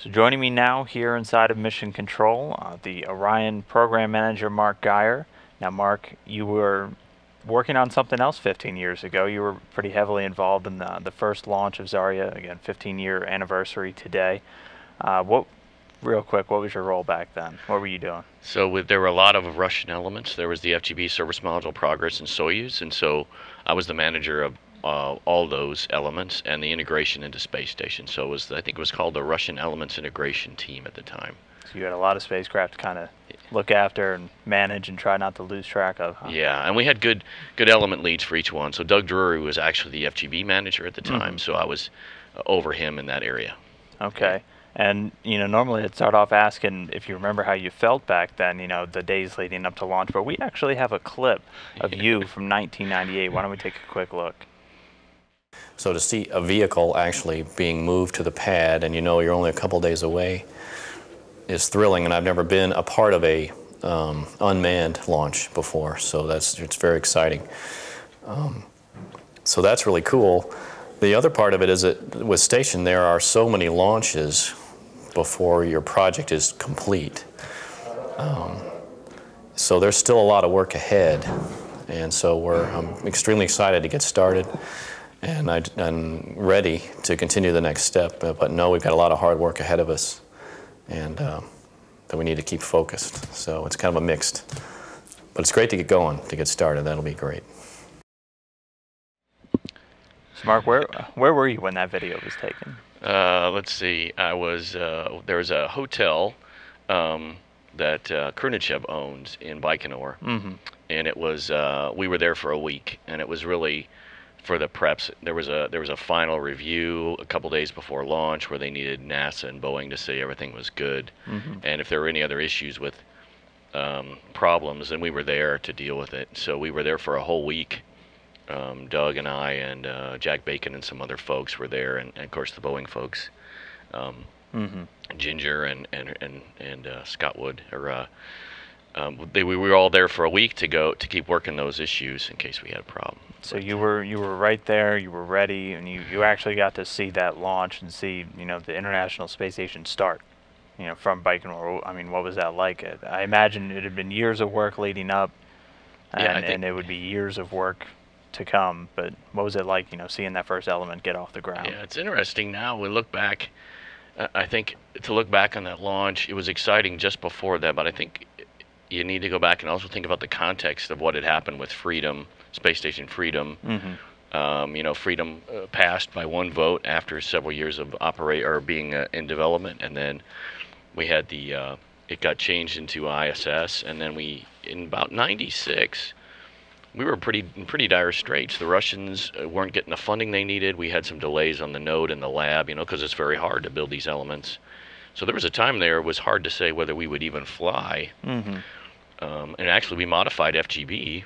So joining me now here inside of Mission Control, the Orion Program Manager, Mark Geyer. Now, Mark, you were working on something else 15 years ago. You were pretty heavily involved in the first launch of Zarya, again, 15-year anniversary today. Real quick, what was your role back then? What were you doing? So there were a lot of Russian elements. There was the FGB Service Module Progress and Soyuz, and so I was the manager of all those elements and the integration into space station. So I think it was called the Russian Elements Integration Team at the time. So you had a lot of spacecraft to kind of look after and manage and try not to lose track of. Huh? Yeah, and we had good element leads for each one. So Doug Drury was actually the FGB manager at the time, so I was over him in that area. Okay. And, normally I'd start off asking if you remember how you felt back then, the days leading up to launch. But we actually have a clip of you from 1998. Why don't we take a quick look? So to see a vehicle actually being moved to the pad and you're only a couple days away is thrilling. And I've never been a part of a unmanned launch before, so it's very exciting. So that's really cool. The other part of it is that with Station there are so many launches before your project is complete. So there's still a lot of work ahead, and so I'm extremely excited to get started, and I'm ready to continue the next step, but no, we've got a lot of hard work ahead of us, and that we need to keep focused. So it's kind of a mixed, but it's great to get going, to get started. That'll be great. So Mark, where were you when that video was taken? Let's see. I was there was a hotel that Krunichev owns in Baikonur, and it was we were there for a week, and it was really for the preps. There was a final review a couple days before launch where they needed NASA and Boeing to say everything was good, and if there were any other issues with problems, then we were there to deal with it. So we were there for a whole week. Doug and I and Jack Bacon and some other folks were there, and of course the Boeing folks, Ginger and Scott Wood. We were all there for a week to keep working those issues in case we had a problem. So you were right there, you were ready, and you actually got to see that launch and see the International Space Station start. From Baikonur. I mean, what was that like? I imagine it had been years of work leading up, and it would be years of work to come, but what was it like, seeing that first element get off the ground? Yeah, it's interesting now. We look back, I think to look back on that launch, it was exciting just before that, but I think you need to go back and also think about the context of what had happened with Freedom, Space Station Freedom. Freedom passed by one vote after several years of being in development, and then we had it got changed into ISS, and then in about 96, we were in pretty dire straits. The Russians weren't getting the funding they needed. We had some delays on the node in the lab, because it's very hard to build these elements. So there was a time there it was hard to say whether we would even fly. And actually we modified FGB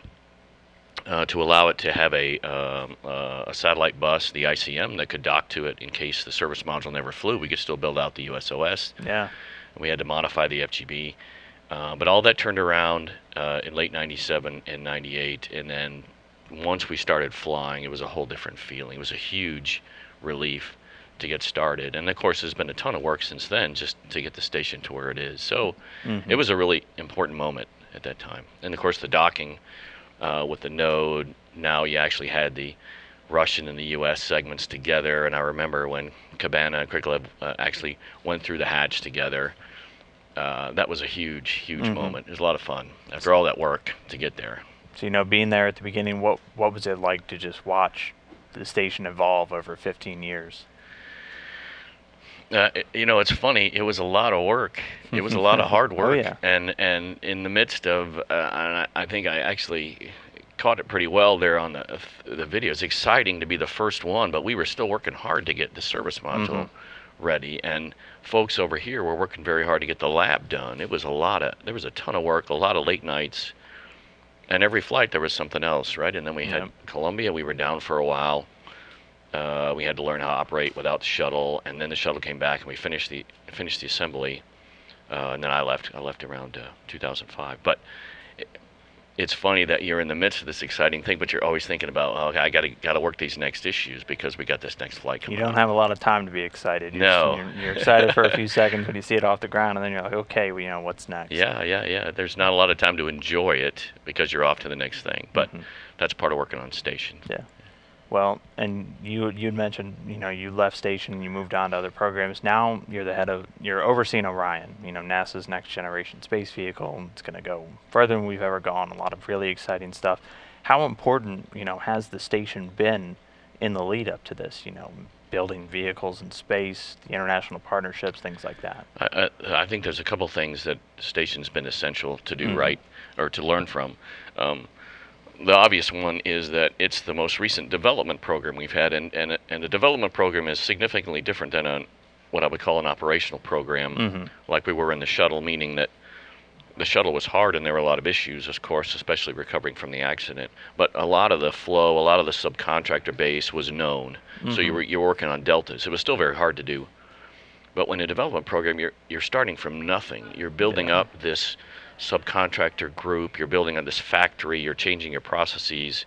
to allow it to have a satellite bus, the ICM, that could dock to it in case the service module never flew. We could still build out the USOS. Yeah. We had to modify the FGB. But all that turned around in late 97 and 98, and then once we started flying, it was a whole different feeling. It was a huge relief to get started. And of course, there's been a ton of work since then just to get the station to where it is. So it was a really important moment at that time. And of course, the docking with the node, now you actually had the Russian and the U.S. segments together. And I remember when Cabana and Krikalev actually went through the hatch together. That was a huge moment. It was a lot of fun after all that work to get there. So being there at the beginning, what was it like to just watch the station evolve over 15 years? It's funny. It was a lot of work. It was a lot of hard work. Oh, yeah. And in the midst of, and I think I actually caught it pretty well there on the video. It's exciting to be the first one, but we were still working hard to get the service module ready, and folks over here were working very hard to get the lab done. There was a ton of work, a lot of late nights, and every flight there was something else, right? And then we had Columbia. We were down for a while. We had to learn how to operate without the shuttle, and then the shuttle came back and we finished the assembly, and then I left around 2005. But it's funny that you're in the midst of this exciting thing, but you're always thinking about, oh, okay, I got to work these next issues because we got this next flight coming You don't up. have a lot of time to be excited. No. You're excited for a few seconds when you see it off the ground, and then you're like, okay, well, you know, what's next? Yeah. There's not a lot of time to enjoy it because you're off to the next thing, but Mm-hmm. that's part of working on station. Yeah. Well, and you'd mentioned, you know, you left station and you moved on to other programs. Now you're overseeing Orion, you know, NASA's next generation space vehicle. It's going to go further than we've ever gone. A lot of really exciting stuff. How important, you know, has the station been in the lead up to this? You know, building vehicles in space, the international partnerships, things like that. I think there's a couple things that the station's been essential to do right, or to learn from. The obvious one is that it's the most recent development program we've had, and the development program is significantly different than what I would call an operational program, like we were in the shuttle, meaning that the shuttle was hard and there were a lot of issues, of course, especially recovering from the accident. But a lot of the flow, a lot of the subcontractor base was known, so you were working on deltas. It was still very hard to do. But when a development program, you're starting from nothing. You're building up this subcontractor group, you're building on this factory, you're changing your processes.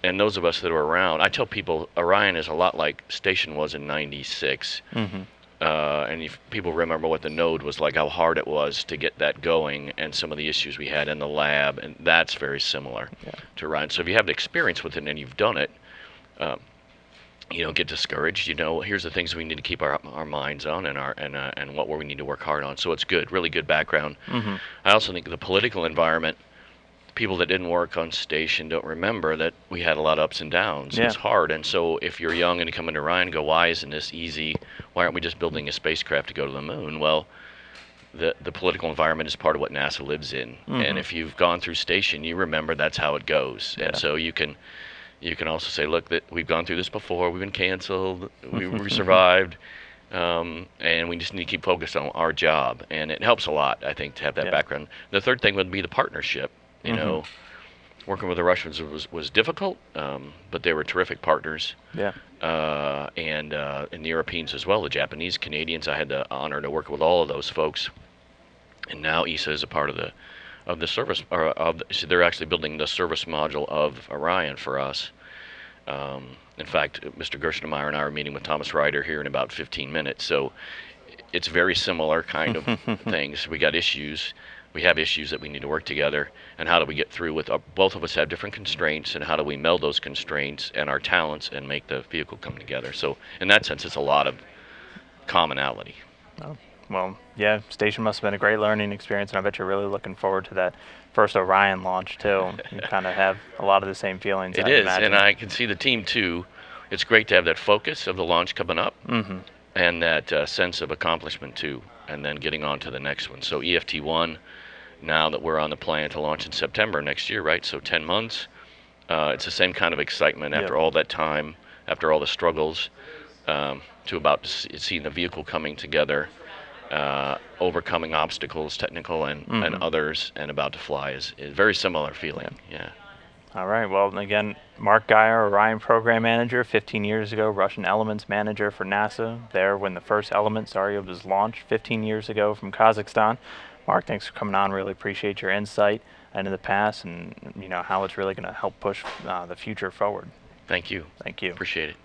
And those of us that are around, I tell people Orion is a lot like Station was in '96. And if people remember what the node was like, how hard it was to get that going, and some of the issues we had in the lab, and that's very similar to Orion. So if you have the experience with it and you've done it, you don't get discouraged. You know, here's the things we need to keep our minds on, and what we need to work hard on. So it's good, really good background. I also think the political environment, people that didn't work on station don't remember that we had a lot of ups and downs. It's hard, and so if you're young and you come into Orion and go, why isn't this easy? Why aren't we just building a spacecraft to go to the moon? Well, the political environment is part of what NASA lives in, and if you've gone through station, you remember that's how it goes, and so you can also say, look, that we've gone through this before, we've been canceled, we survived, and we just need to keep focused on our job. And it helps a lot, I think, to have that background. The third thing would be the partnership. You know, working with the Russians was difficult, but they were terrific partners. And the Europeans as well, the Japanese, Canadians. I had the honor to work with all of those folks. And now ESA is a part of the service, so they're actually building the service module of Orion for us. In fact, Mr. Gerstenmaier and I are meeting with Thomas Ryder here in about 15 minutes. So it's very similar kind of things. We got issues. We have issues that we need to work together. And how do we get through with both of us have different constraints, and how do we meld those constraints and our talents and make the vehicle come together? So in that sense, it's a lot of commonality. Oh. Well, yeah, station must have been a great learning experience, and I bet you're really looking forward to that first Orion launch, too. You kind of have a lot of the same feelings, It is, and I can see the team, too. It's great to have that focus of the launch coming up, and that sense of accomplishment, too, and then getting on to the next one. So EFT-1, now that we're on the plan to launch in September next year, right, so 10 months, it's the same kind of excitement after all that time, after all the struggles, to about seeing the vehicle coming together, overcoming obstacles, technical and others, and about to fly is a very similar feeling. All right. Well, again, Mark Geyer, Orion Program Manager, 15 years ago, Russian Elements Manager for NASA, there when the first Element, Zarya, was launched 15 years ago from Kazakhstan. Mark, thanks for coming on. Really appreciate your insight into the past and, you know, how it's really going to help push the future forward. Thank you. Thank you. Appreciate it.